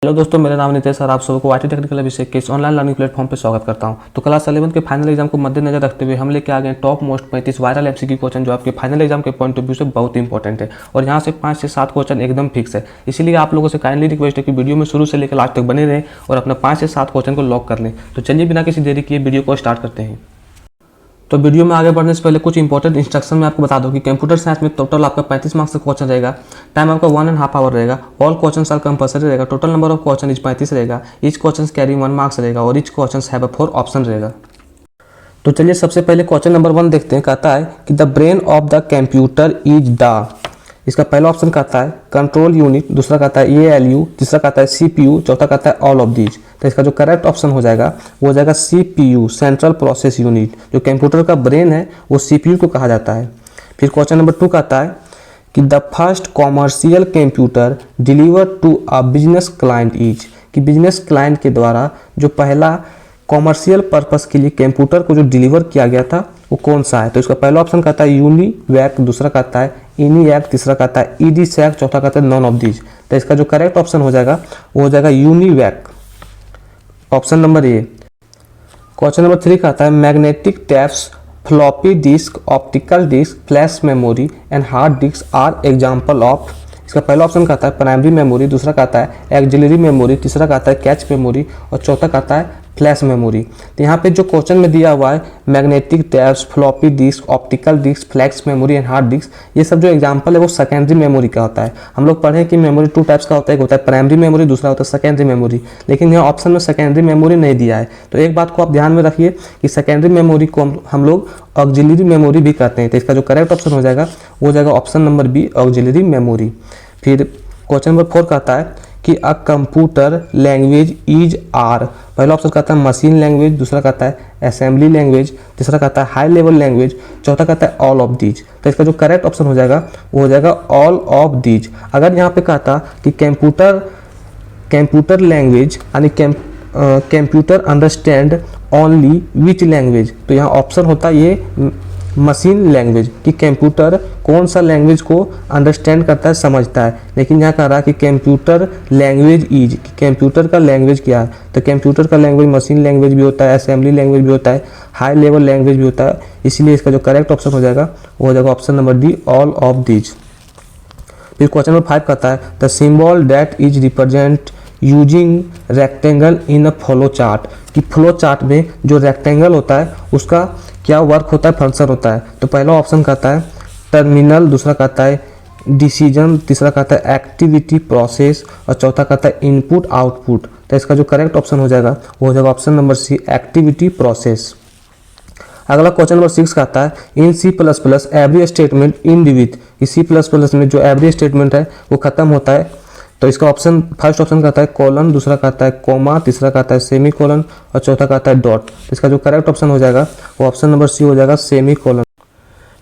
Hello दोस्तों, मेरा नाम नितेश सर। आप सबको आईटी टेक्निकल अभिषेक के इस ऑनलाइन लर्निंग प्लेटफॉर्म पे स्वागत करता हूं। तो क्लास 11 के फाइनल एग्जाम को मद्देनजर रखते हुए हम लेके आ गए top most 35 viral MCQ question जो आपके फाइनल एग्जाम के पॉइंट ऑफ व्यू से बहुत इंपॉर्टेंट है। और यहाँ से 5 से 7 क्वेश्चन एकदम फिक्स है। इसीलिए आप लोगों से काइंडली रिक्वेस्ट है कि वीडियो में शुरू से लेकर लास्ट तक बने रहें और अपना 5 से 7 क्वेश्चन को लॉक कर लें। तो चलिए बिना किसी देरी किए वीडियो को स्टार्ट करते हैं। तो वीडियो में आगे बढ़ने से पहले कुछ इंपॉर्टेंट इंस्ट्रक्शन मैं आपको बता दूं कि कंप्यूटर साइंस में टोटल आपका 35 मार्क्स का क्वेश्चन रहेगा। टाइम आपका 1.5 आवर रहेगा। ऑल क्वेश्चन आर कंपल्सरी रहेगा। Total number of question is 35 रहेगा। ईच क्वेश्चन कैरी 1 मार्क्स रहेगा और ईच क्वेश्चन हैव 4 ऑप्शन रहेगा। तो चलिए सबसे पहले क्वेश्चन नंबर 1 देखते हैं। कहता है कि the brain of the computer is the, इसका पहला ऑप्शन कहता है कंट्रोल यूनिट, दूसरा कहता है ALU, तीसरा कहता है CPU, चौथा कहता है ऑल ऑफ दीज। तो इसका जो करेक्ट ऑप्शन हो जाएगा वो हो जाएगा CPU, सेंट्रल प्रोसेस यूनिट। जो कंप्यूटर का ब्रेन है वो CPU को कहा जाता है। फिर क्वेश्चन नंबर 2 कहता है कि the first commercial computer deliver to a business client is, कि बिजनेस क्लाइंट के द्वारा जो पहला कॉमर्शियल पर्पस के लिए कंप्यूटर को जो डिलीवर किया गया था वो कौन सा है। तो इसका पहला ऑप्शन कहता है यूनिवैक, दूसरा कहता है ENIAC, तीसरा कहता है EDSAC, चौथा कहता है नॉन ऑफ दीज। तो इसका जो करेक्ट ऑप्शन हो जाएगा वो हो जाएगा UNIVAC, option number a. Question number 3 कहता है magnetic tapes, floppy disk, optical disk, flash memory and hard disk are example of. इसका पहला ऑप्शन कहता है प्राइमरी मेमोरी, दूसरा कहता है एक्सिलरी मेमोरी, तीसरा कहता है कैच मेमोरी और चौथा कहता है फ्लैश मेमोरी। तो यहाँ पे जो क्वेश्चन में दिया हुआ है magnetic tapes, floppy disk, optical disk, flash memory and hard disk, ये सब जो एग्जांपल है वो सेकेंडरी मेमोरी का होता है। हम लोग पढ़े कि मेमोरी 2 टाइप्स का होता है, एक होता है प्राइमरी मेमोरी, दूसरा होता है सेकेंडरी मेमोरी। लेकिन यहाँ ऑप्शन में सेकेंडरी मेमोरी नहीं दिया है। तो एक बात को आप ध्यान में रखिए कि सेकेंडरी मेमोरी को हम लोग ऑक्सिलरी मेमोरी भी कहते हैं। तो इसका जो करेक्ट ऑप्शन हो जाएगा वो हो जाएगा option number b, auxiliary memory. फिर क्वेश्चन नंबर 4 कहता है कि a computer language is are. पहला ऑप्शन कहता है मशीन लैंग्वेज, दूसरा कहता है असेंबली लैंग्वेज, तीसरा कहता है हाई लेवल लैंग्वेज, चौथा कहता है ऑल ऑफ दीज। तो इसका जो करेक्ट ऑप्शन हो जाएगा वो हो जाएगा ऑल ऑफ दीज। अगर यहाँ पे कहता कि कंप्यूटर लैंग्वेज यानी computer understand only which language, तो यहाँ ऑप्शन होता है ये मशीन लैंग्वेज, कि कंप्यूटर कौन सा लैंग्वेज को अंडरस्टैंड करता है, समझता है। लेकिन यहाँ कह रहा है कि कंप्यूटर लैंग्वेज इज, कि कंप्यूटर का लैंग्वेज क्या है। तो कंप्यूटर का लैंग्वेज मशीन लैंग्वेज भी होता है, असेंबली लैंग्वेज भी होता है, हाई लेवल लैंग्वेज भी होता है। इसीलिए इसका जो करेक्ट ऑप्शन हो जाएगा वो हो जाएगा option number D, all of these. फिर क्वेश्चन नंबर 5 कहता है the symbol that is represent using rectangle in a flow chart, कि फ्लो चार्ट में जो रेक्टेंगल होता है उसका क्या वर्क होता है, फंक्शन होता है। तो पहला ऑप्शन कहता है टर्मिनल, दूसरा कहता है डिसीजन, तीसरा कहता है एक्टिविटी प्रोसेस और चौथा कहता है इनपुट आउटपुट। तो इसका जो करेक्ट ऑप्शन हो जाएगा वो हो जाएगा option number c, activity process. अगला क्वेश्चन नंबर 6 कहता है इन C++ एवरी स्टेटमेंट इन विथ, C++ में जो एवरी स्टेटमेंट है वो खत्म होता है। तो इसका ऑप्शन फर्स्ट ऑप्शन कहता है कोलन, दूसरा कहता है कोमा, तीसरा कहता है सेमी कोलन और चौथा कहता है डॉट। इसका जो करेक्ट ऑप्शन हो जाएगा वो ऑप्शन नंबर सी हो जाएगा, सेमी कोलन।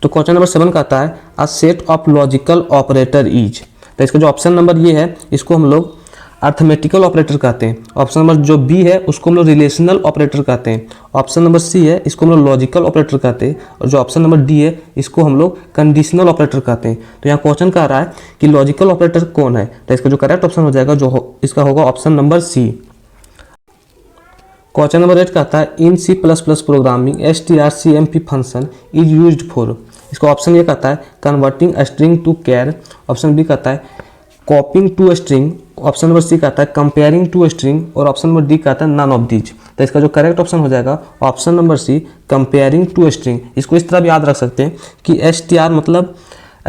तो क्वेश्चन नंबर 7 कहता है a set of logical operator is. तो इसका जो ऑप्शन नंबर ये है इसको हम लोग अर्थमेटिकल ऑपरेटर कहते हैं। ऑप्शन नंबर जो बी है उसको हम लोग रिलेशनल ऑपरेटर कहते हैं। ऑप्शन नंबर सी है इसको हम लोग लॉजिकल ऑपरेटर कहते हैं और जो ऑप्शन नंबर डी है इसको हम लोग कंडीशनल ऑपरेटर कहते हैं। तो यहाँ क्वेश्चन कह रहा है कि लॉजिकल ऑपरेटर कौन है। तो इसका जो करेक्ट ऑप्शन हो जाएगा इसका होगा option number C. Question number 8 कहता है in C++ programming strcmp function is used for. इसका ऑप्शन ये कहता है converting string to char, option B कहता है copying two string, option number C कहता है कंपेयरिंग टू स्ट्रिंग और ऑप्शन नंबर डी कहता है नन ऑफ दीज। तो इसका जो करेक्ट ऑप्शन हो जाएगा option number C, comparing two string. इसको इस तरह भी याद रख सकते हैं कि str मतलब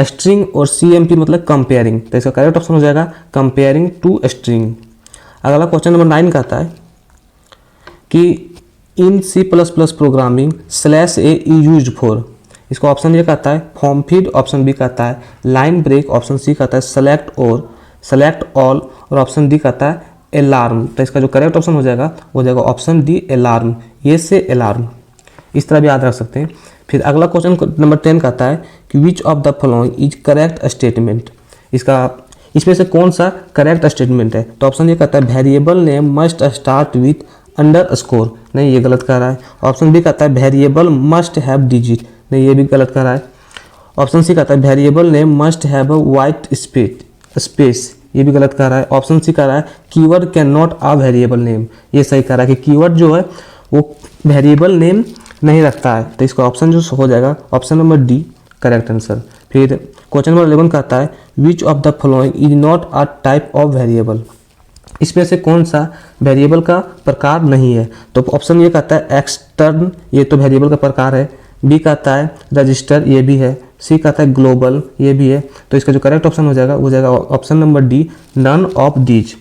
स्ट्रिंग और cmp मतलब कंपेयरिंग। तो इसका करेक्ट ऑप्शन हो जाएगा कंपेयरिंग टू स्ट्रिंग। अगला क्वेश्चन नंबर 9 कहता है कि इन C++ programming /a is used for. इसका ऑप्शन ये कहता है फॉर्म फीड, ऑप्शन बी कहता है लाइन ब्रेक, ऑप्शन सी कहता है सेलेक्ट ऑल और ऑप्शन डी कहता है अलार्म। तो इसका जो करेक्ट ऑप्शन हो जाएगा वो हो जाएगा ऑप्शन डी, अलार्म, ये से अलार्म। इस तरह भी याद रख सकते हैं। फिर अगला क्वेश्चन नंबर 10 कहता है कि विच of the following is correct statement. इसमें से कौन सा करेक्ट स्टेटमेंट है। तो ऑप्शन ये कहता है variable name must start with underscore, नहीं ये गलत कर रहा है। ऑप्शन बी कहता है वेरिएबल मस्ट हैव डिजिट, नहीं ये भी गलत कर रहा है। ऑप्शन सी कहता है variable name must have a white space, ये भी गलत कह रहा है। ऑप्शन सी कह रहा है keyword can not a variable name, ये सही कह रहा है कि कीवर्ड जो है वो वेरिएबल नेम नहीं रखता है, तो इसका ऑप्शन जो हो जाएगा option number D correct answer. फिर क्वेश्चन नंबर 11 कहता है which of the following is not a type of variable, इसमें से कौन सा वेरिएबल का प्रकार नहीं है। तो ऑप्शन ये कहता है एक्सटर्न, ये तो वेरिएबल का प्रकार है। बी कहता है रजिस्टर, ये भी है। सी कहता है ग्लोबल, ये भी है। तो इसका जो करेक्ट ऑप्शन हो जाएगा वो जाएगा option number D none of these.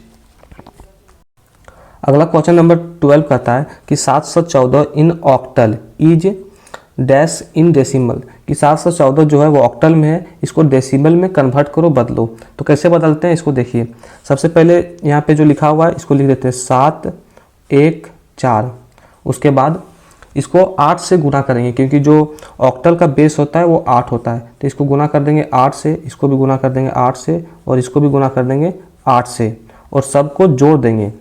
अगला क्वेश्चन नंबर 12 कहता है कि 714 in octal is dash in decimal, कि 714 जो है वो ऑक्टल में है, इसको डेसिमल में कन्वर्ट करो, बदलो। तो कैसे बदलते हैं इसको देखिए। सबसे पहले यहाँ पे जो लिखा हुआ है इसको लिख देते हैं 7 1 4, उसके बाद इसको 8 से गुना करेंगे क्योंकि जो ऑक्टल का बेस होता है वो 8 होता है, तो इसको गुना कर देंगे 8 से, इसको भी गुना कर देंगे 8 से और इसको भी गुना कर देंगे 8 से और सबको जोड़ देंगे,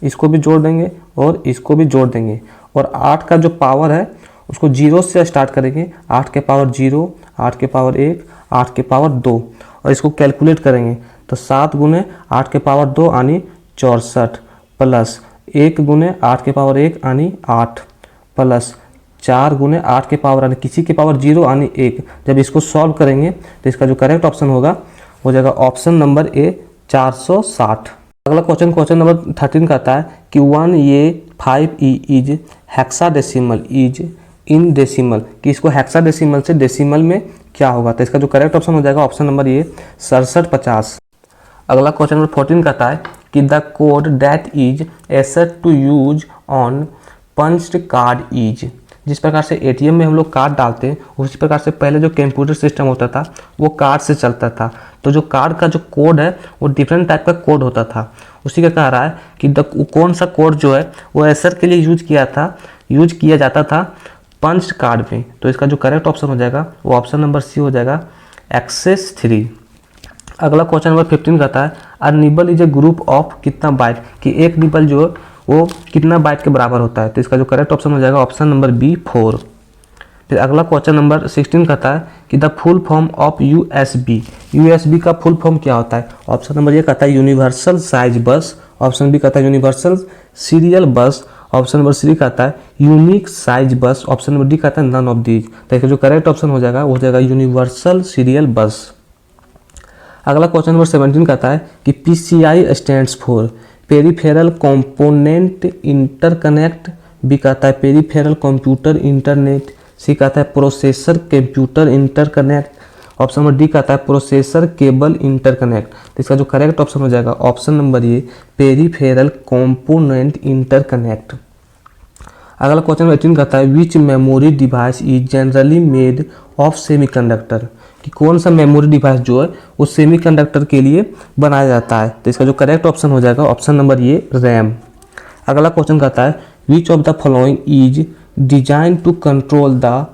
इसको भी जोड़ देंगे और इसको भी जोड़ देंगे। और 8 का जो पावर है उसको 0 से स्टार्ट करेंगे, 8 के पावर 0, 8 के पावर 1, 8 के पावर 2 और इसको कैलकुलेट करेंगे तो 7 गुने 8 के पावर 2 यानी 64 प्लस 1 गुने 8 के पावर 1 यानी 8 प्लस 4 गुने 8 के पावर यानी किसी के पावर 0 यानी 1। जब इसको सॉल्व करेंगे तो इसका जो करेक्ट ऑप्शन होगा हो जाएगा ऑप्शन नंबर ए 460। अगला क्वेश्चन नंबर 13 कहता है कि 1A5E is hexadecimal is in decimal, कि इसको हेक्साडेसिमल से डेसिमल में क्या होगा। तो इसका जो करेक्ट ऑप्शन हो जाएगा ऑप्शन नंबर ए 6750। अगला क्वेश्चन नंबर 14 कहता है कि the code that is a set to use on punched card is, जिस प्रकार से एटीएम में हम लोग कार्ड डालते हैं उसी प्रकार से पहले जो कंप्यूटर सिस्टम होता था वो कार्ड से चलता था, तो जो कार्ड का जो कोड है वो डिफरेंट टाइप का कोड होता था। उसी का कह रहा है कि कौन सा कोड जो है वो एसर के लिए यूज किया जाता था पंच्ड कार्ड में। तो इसका जो करेक्ट ऑप्शन हो जाएगा वो ऑप्शन नंबर सी हो जाएगा एक्सेस 3। अगला क्वेश्चन नंबर 15 कहता है a nibble is a group of कितना बाइट, कि एक निबल जो है वो कितना बाइट के बराबर होता है। तो इसका जो करेक्ट ऑप्शन हो जाएगा ऑप्शन नंबर बी 4। फिर अगला क्वेश्चन नंबर 16 कहता है कि the full form of USB का फुल फॉर्म क्या होता है। ऑप्शन नंबर ए कहता है universal size bus, option B कहता है universal serial bus, option number C कहता है unique size bus, option number D कहता है नन ऑफ दीज। तो इसका जो करेक्ट ऑप्शन हो जाएगा वो हो जाएगा यूनिवर्सल सीरियल बस। अगला क्वेश्चन नंबर 17 कहता है कि PCI stands for peripheral component interconnect, B कहता है पेरिफेरल कंप्यूटर इंटरनेट, सी कहता है processor computer interconnect, option number D कहता है प्रोसेसर केबल इंटरकनेक्ट। तो इसका जो करेक्ट ऑप्शन हो जाएगा option number A peripheral component interconnect. अगला क्वेश्चन नंबर 18 कहता है which memory device is generally made of semiconductor, कि कौन सा मेमोरी डिवाइस जो है वो सेमीकंडक्टर के लिए बनाया जाता है। तो इसका जो करेक्ट ऑप्शन हो जाएगा ऑप्शन नंबर ए रैम। अगला क्वेश्चन कहता है which of the following is design to control the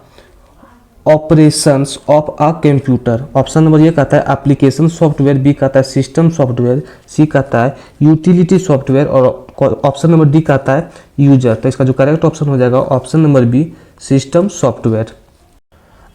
operations of a computer, option number A कहता है एप्लीकेशन सॉफ्टवेयर, बी कहता है सिस्टम सॉफ्टवेयर, सी कहता है यूटिलिटी सॉफ्टवेयर और ऑप्शन नंबर डी कहता है यूजर। तो इसका जो करेक्ट ऑप्शन हो जाएगा option number B system software.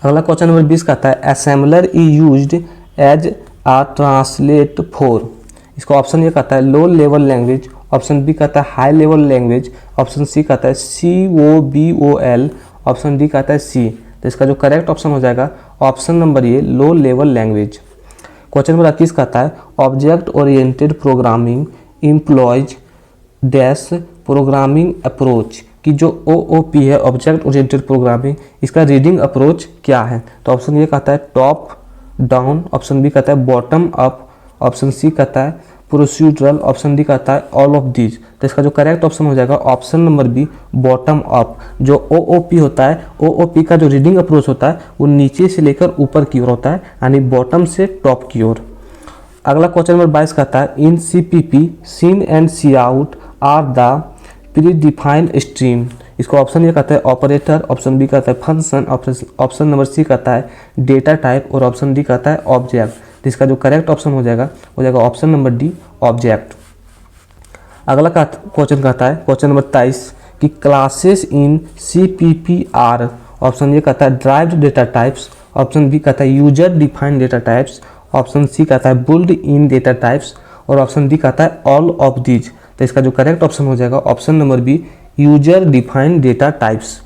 अगला क्वेश्चन नंबर 20 कहता है assembler is used as a translate for, इसको ऑप्शन ए कहता है low level language, option B कहता है high level language, option C कहता है COBOL, ऑप्शन डी कहता है सी। तो इसका जो करेक्ट ऑप्शन हो जाएगा ऑप्शन नंबर ए लो लेवल लैंग्वेज। क्वेश्चन नंबर 21 कहता है object oriented programming employees dash programming approach, कि जो OOP है ऑब्जेक्ट ओरिएंटेड प्रोग्रामिंग, इसका रीडिंग अप्रोच क्या है। तो ऑप्शन ए कहता है टॉप डाउन, ऑप्शन बी कहता है बॉटम अप, ऑप्शन सी कहता है प्रोसीड्यूरल, ऑप्शन डी कहता है ऑल ऑफ दीज। तो इसका जो करेक्ट ऑप्शन हो जाएगा option number B bottom up. जो OOP होता है, OOP का जो रीडिंग अप्रोच होता है वो नीचे से लेकर ऊपर की ओर होता है, यानी बॉटम से टॉप की ओर। अगला क्वेश्चन नंबर 22 कहता है in CPP cin and cout are the predefined stream, इसको ऑप्शन ए कहता है ऑपरेटर, ऑप्शन बी कहता है फंक्शन, ऑप्शन नंबर सी कहता है डेटा टाइप और ऑप्शन डी कहता है ऑब्जेक्ट। इसका जो करेक्ट ऑप्शन हो जाएगा ऑप्शन नंबर डी ऑब्जेक्ट। अगला क्वेश्चन कहता है क्वेश्चन नंबर 23 कि classes in CPP are, option A कहता है derived data types, option B कहता है user defined data types, option C कहता है बुल्ड इन डेटा टाइप्स, और ऑप्शन डी कहता है ऑल ऑफ दीज। तो इसका जो करेक्ट ऑप्शन हो जाएगा option number B, user defined data types.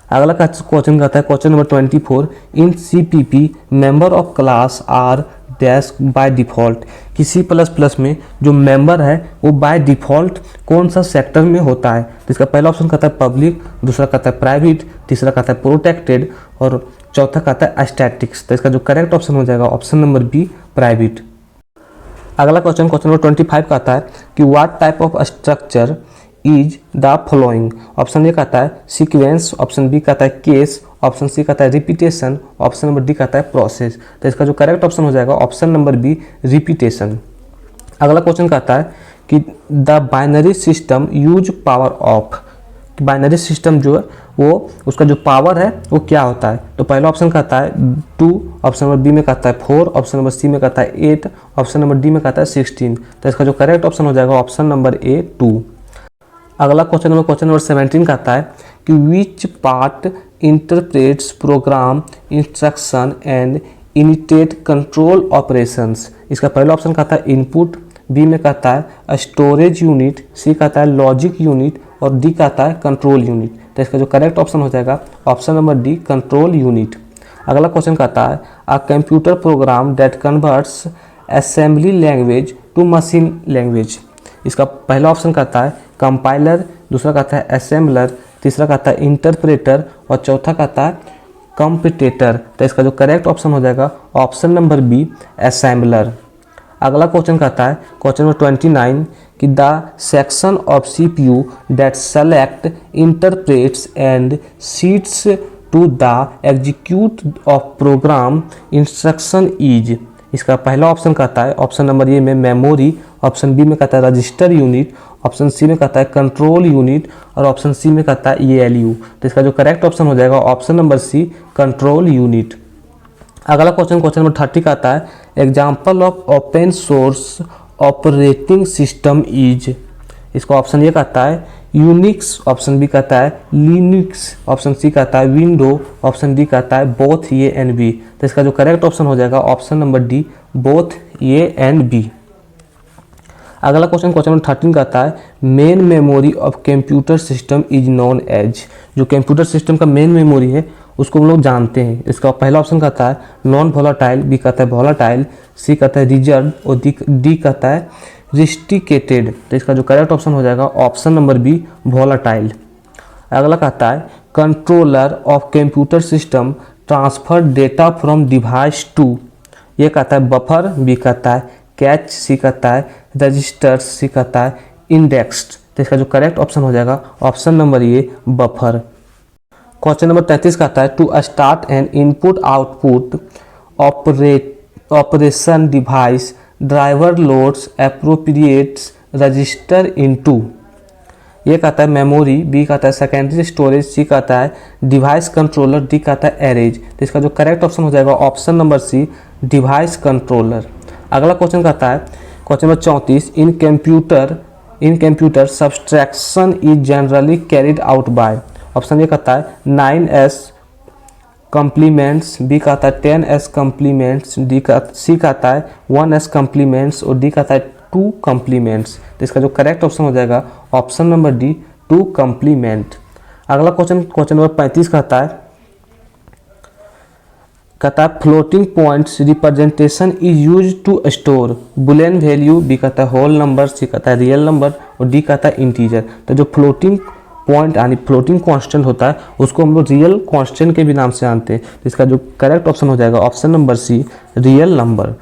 अगला क्वेश्चन कहता है question number 24, in CPP member of class are dash by default. कि C++ में जो मेंबर है वो बाय डिफ़ॉल्ट कौन सा सेक्टर में होता है। तो इसका पहला ऑप्शन कहता है पब्लिक, दूसरा कहता है प्राइवेट, तीसरा कहता है प्रोटेक्टेड, और चौथा कहता है स्टैटिक्स। तो इसका जो करेक्ट ऑप्शन हो जाएगा ऑप्शन नंबर बी, प्राइवेट। अगला क्वेश्चन नंबर 25 कहता है कि what type of structure is the following. Option A कहता है सीक्वेंस, ऑप्शन बी कहता है केस, ऑप्शन सी कहता है रिपीटेशन, ऑप्शन नंबर डी कहता है प्रोसेस। तो इसका जो करेक्ट ऑप्शन हो जाएगा ऑप्शन नंबर बी, रिपीटेशन। अगला क्वेश्चन कहता है कि the binary system use power of. Binary system जो है वो उसका जो पावर है वो क्या होता है। तो पहला ऑप्शन कहता है 2, ऑप्शन नंबर बी में कहता है 4, ऑप्शन नंबर सी में कहता है 8, ऑप्शन नंबर डी में कहता है 16। तो इसका जो करेक्ट ऑप्शन हो जाएगा ऑप्शन नंबर ए, 2। अगला क्वेश्चन नंबर 17 कहता है कि which part interprets program instruction and initiate control operations. इसका पहला ऑप्शन कहता है इनपुट, बी में कहता है स्टोरेज यूनिट, सी कहता है लॉजिक यूनिट, और डी कहता है कंट्रोल यूनिट। तो इसका जो करेक्ट ऑप्शन हो जाएगा option number D, control unit. अगला क्वेश्चन कहता है a computer program that converts assembly language to machine language. इसका पहला ऑप्शन कहता है कंपाइलर, दूसरा कहता है असेंबलर, तीसरा कहता है इंटरप्रेटर, और चौथा कहता है कंपिटेटर। तो इसका जो करेक्ट ऑप्शन हो जाएगा ऑप्शन नंबर बी, असेंबलर। अगला क्वेश्चन कहता है क्वेश्चन नंबर 29 कि the section of CPU that select interprets and सीट्स to the execute of program instruction is. इसका पहला ऑप्शन कहता है ऑप्शन नंबर ए में मेमोरी, ऑप्शन बी में कहता है रजिस्टर यूनिट, ऑप्शन सी में कहता है कंट्रोल यूनिट, और ऑप्शन सी में कहता है ALU। तो इसका जो करेक्ट ऑप्शन हो जाएगा option number C, control unit. अगला क्वेश्चन नंबर 30 कहता है example of open source operating system is. इसका ऑप्शन ए कहता है यूनिक्स, ऑप्शन बी कहता है लिनक्स, ऑप्शन सी कहता है विंडो, ऑप्शन डी कहता है बोथ ए एंड बी। तो इसका जो करेक्ट ऑप्शन हो जाएगा option number D, both A and B. अगला क्वेश्चन नंबर 13 कहता है main memory of computer system is known as. जो कंप्यूटर सिस्टम का मेन मेमोरी है उसको हम लोग जानते हैं। इसका पहला ऑप्शन कहता है नॉन वोलाटाइल, बी कहता है वोलाटाइल, सी कहता है रिजर्व, और डी कहता है रिस्टिकेटेड। तो इसका जो करेक्ट ऑप्शन हो जाएगा ऑप्शन नंबर बी, वोलाटाइल। अगला कहता है controller of computer system transfer data from device to. ये कहता है बफर, बी कहता है कैच, सी कहता है रजिस्टर, सी कहता है इंडेक्स्ड। तो इसका जो करेक्ट ऑप्शन हो जाएगा option number A, buffer. Question number 33 कहता है to start an input output operation device driver loads appropriates register into. ये कहता है मेमोरी, बी कहता है सेकेंडरी स्टोरेज, सी कहता है डिवाइस कंट्रोलर, डी कहता है एरेज। तो इसका जो करेक्ट ऑप्शन हो जाएगा option number C, device controller. अगला क्वेश्चन कहता है question number 34 in computer subtraction is generally carried out by. Option A कहता है 9s कम्प्लीमेंट्स, बी कहता है 10s कम्प्लीमेंट्स, सी कहता है 1s कम्प्लीमेंट्स, और डी कहता है 2 कम्प्लीमेंट्स। तो इसका जो करेक्ट ऑप्शन हो जाएगा ऑप्शन नंबर डी, 2 कम्प्लीमेंट। अगला क्वेश्चन नंबर 35 कहता है floating points representation is use to store boolean value, B कहता है होल नंबर, सी कहता है रियल नंबर, और डी कहता है इंटीजर। तो जो फ्लोटिंग पॉइंट यानी फ्लोटिंग कांस्टेंट होता है उसको हम लोग रियल कांस्टेंट के भी नाम से जानते हैं। तो इसका जो करेक्ट ऑप्शन हो जाएगा option number C, real number.